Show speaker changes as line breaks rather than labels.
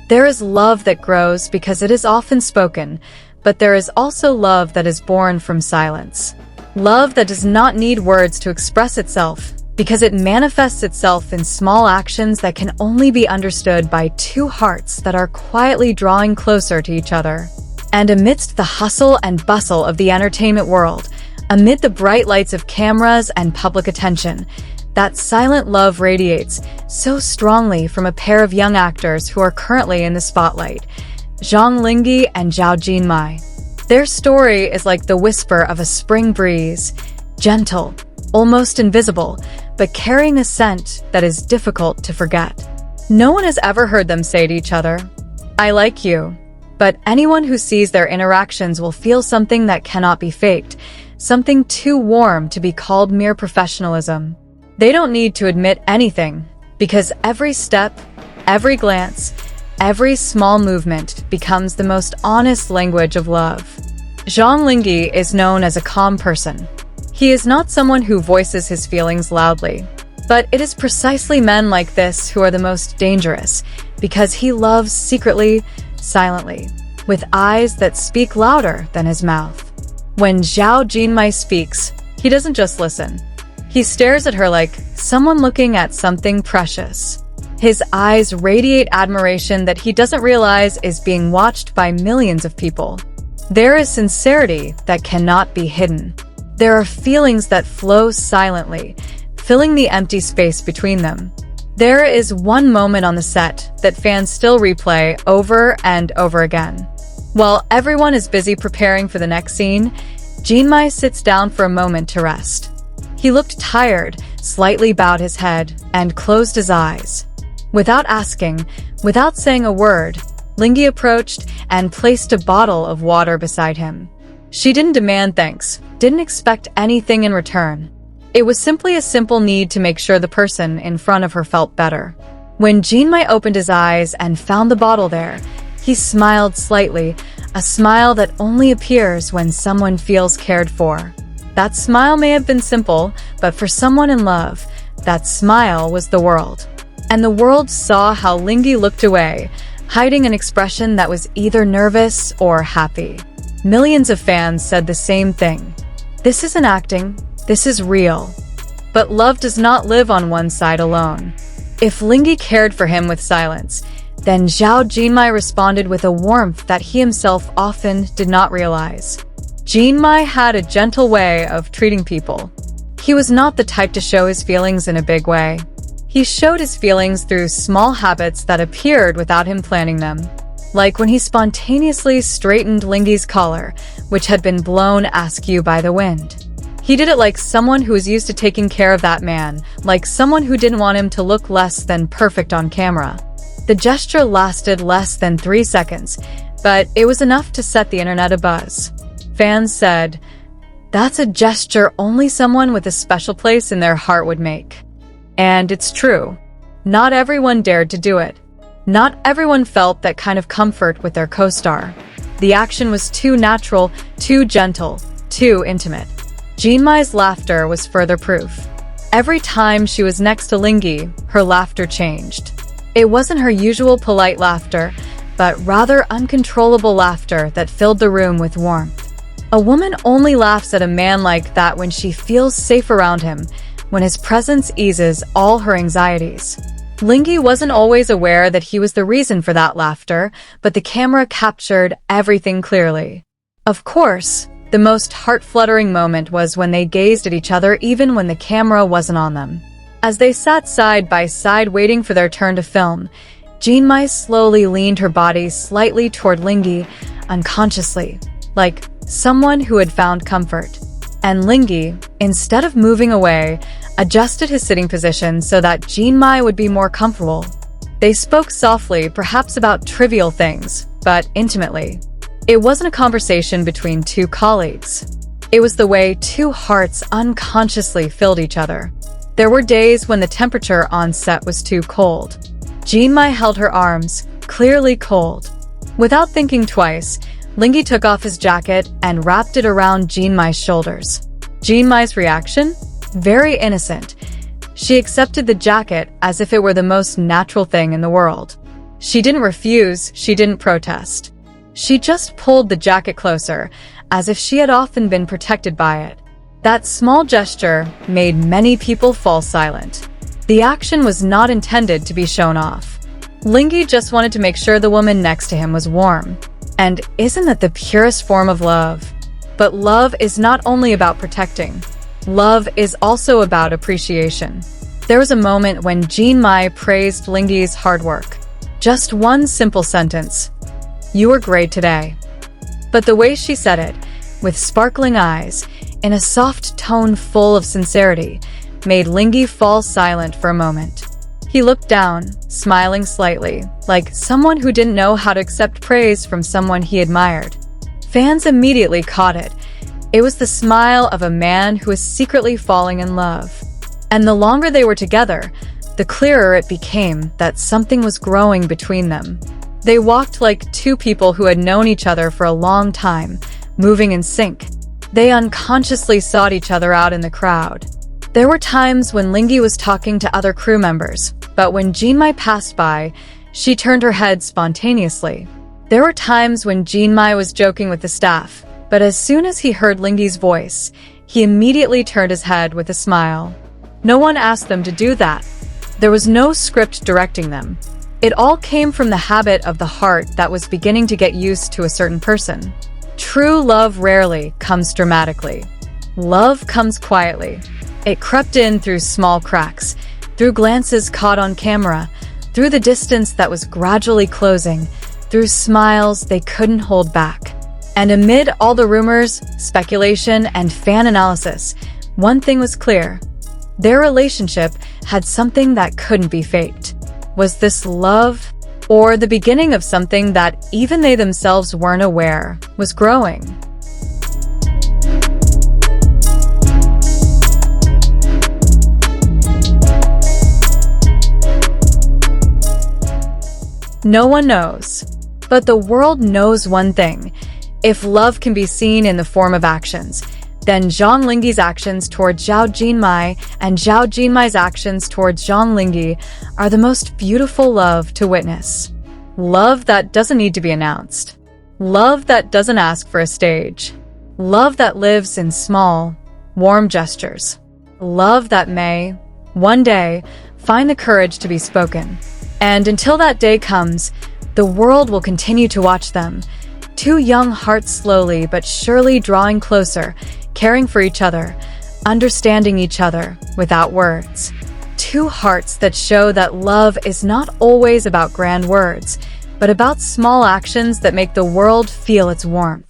There is love that grows because it is often spoken, but there is also love that is born from silence. Love that does not need words to express itself, because it manifests itself in small actions that can only be understood by two hearts that are quietly drawing closer to each other. And amidst the hustle and bustle of the entertainment world, amid the bright lights of cameras and public attention, that silent love radiates so strongly from a pair of young actors who are currently in the spotlight, Zhang Linghe and Zhao Jinmai. Their story is like the whisper of a spring breeze, gentle, almost invisible, but carrying a scent that is difficult to forget. No one has ever heard them say to each other, "I like you," but anyone who sees their interactions will feel something that cannot be faked, something too warm to be called mere professionalism. They don't need to admit anything, because every step, every glance, every small movement becomes the most honest language of love. Zhang Linghe is known as a calm person. He is not someone who voices his feelings loudly, but it is precisely men like this who are the most dangerous, because he loves secretly, silently, with eyes that speak louder than his mouth. When Zhao Jinmai speaks, he doesn't just listen. He stares at her like someone looking at something precious. His eyes radiate admiration that he doesn't realize is being watched by millions of people. There is sincerity that cannot be hidden. There are feelings that flow silently, filling the empty space between them. There is one moment on the set that fans still replay over and over again. While everyone is busy preparing for the next scene, Jinmai sits down for a moment to rest. He looked tired, slightly bowed his head, and closed his eyes. Without asking, without saying a word, Lingi approached and placed a bottle of water beside him. She didn't demand thanks, didn't expect anything in return. It was simply a simple need to make sure the person in front of her felt better. When Jinmai opened his eyes and found the bottle there, he smiled slightly, a smile that only appears when someone feels cared for. That smile may have been simple, but for someone in love, that smile was the world. And the world saw how Lingi looked away, hiding an expression that was either nervous or happy. Millions of fans said the same thing. This isn't acting, this is real. But love does not live on one side alone. If Lingi cared for him with silence, then Zhao Jinmai responded with a warmth that he himself often did not realize. Jinmai had a gentle way of treating people. He was not the type to show his feelings in a big way. He showed his feelings through small habits that appeared without him planning them. Like when he spontaneously straightened Lingi's collar, which had been blown askew by the wind. He did it like someone who was used to taking care of that man, like someone who didn't want him to look less than perfect on camera. The gesture lasted less than 3 seconds, but it was enough to set the internet abuzz. Fans said, "That's a gesture only someone with a special place in their heart would make." And it's true. Not everyone dared to do it. Not everyone felt that kind of comfort with their co-star. The action was too natural, too gentle, too intimate. Jinmai's laughter was further proof. Every time she was next to Lingi, her laughter changed. It wasn't her usual polite laughter, but rather uncontrollable laughter that filled the room with warmth. A woman only laughs at a man like that when she feels safe around him, when his presence eases all her anxieties. Lingi wasn't always aware that he was the reason for that laughter, but the camera captured everything clearly. Of course, the most heart-fluttering moment was when they gazed at each other even when the camera wasn't on them. As they sat side by side waiting for their turn to film, Jinmai slowly leaned her body slightly toward Lingi, unconsciously, like someone who had found comfort. And Lingi, instead of moving away, adjusted his sitting position so that Jinmai would be more comfortable. They spoke softly, perhaps about trivial things, but intimately. It wasn't a conversation between two colleagues. It was the way two hearts unconsciously filled each other. There were days when the temperature on set was too cold. Jinmai held her arms, clearly cold. Without thinking twice, Lingi took off his jacket and wrapped it around Jinmai's shoulders. Jinmai's reaction? Very innocent. She accepted the jacket as if it were the most natural thing in the world. She didn't refuse, she didn't protest. She just pulled the jacket closer, as if she had often been protected by it. That small gesture made many people fall silent. The action was not intended to be shown off. Lingi just wanted to make sure the woman next to him was warm. And isn't that the purest form of love? But love is not only about protecting. Love is also about appreciation. There was a moment when Jinmai praised Lingi's hard work. Just one simple sentence. "You were great today." But the way she said it, with sparkling eyes, in a soft tone full of sincerity, made Lingi fall silent for a moment. He looked down, smiling slightly, like someone who didn't know how to accept praise from someone he admired. Fans immediately caught it. It was the smile of a man who is secretly falling in love. And the longer they were together, the clearer it became that something was growing between them. They walked like two people who had known each other for a long time, moving in sync. They unconsciously sought each other out in the crowd. There were times when Lingi was talking to other crew members, but when Jinmai passed by, she turned her head spontaneously. There were times when Jinmai was joking with the staff, but as soon as he heard Lingi's voice, he immediately turned his head with a smile. No one asked them to do that. There was no script directing them. It all came from the habit of the heart that was beginning to get used to a certain person. True love rarely comes dramatically. Love comes quietly. It crept in through small cracks, through glances caught on camera, through the distance that was gradually closing, through smiles they couldn't hold back. And amid all the rumors, speculation, and fan analysis, one thing was clear. Their relationship had something that couldn't be faked. Was this love, or the beginning of something that even they themselves weren't aware was growing? No one knows. But the world knows one thing. If love can be seen in the form of actions, then Zhang Linghe's actions toward Zhao Jinmai and Zhao Jinmai's actions towards Zhang Linghe are the most beautiful love to witness. Love that doesn't need to be announced. Love that doesn't ask for a stage. Love that lives in small, warm gestures. Love that may, one day, find the courage to be spoken. And until that day comes, the world will continue to watch them. Two young hearts slowly but surely drawing closer, caring for each other, understanding each other without words. Two hearts that show that love is not always about grand words, but about small actions that make the world feel its warmth.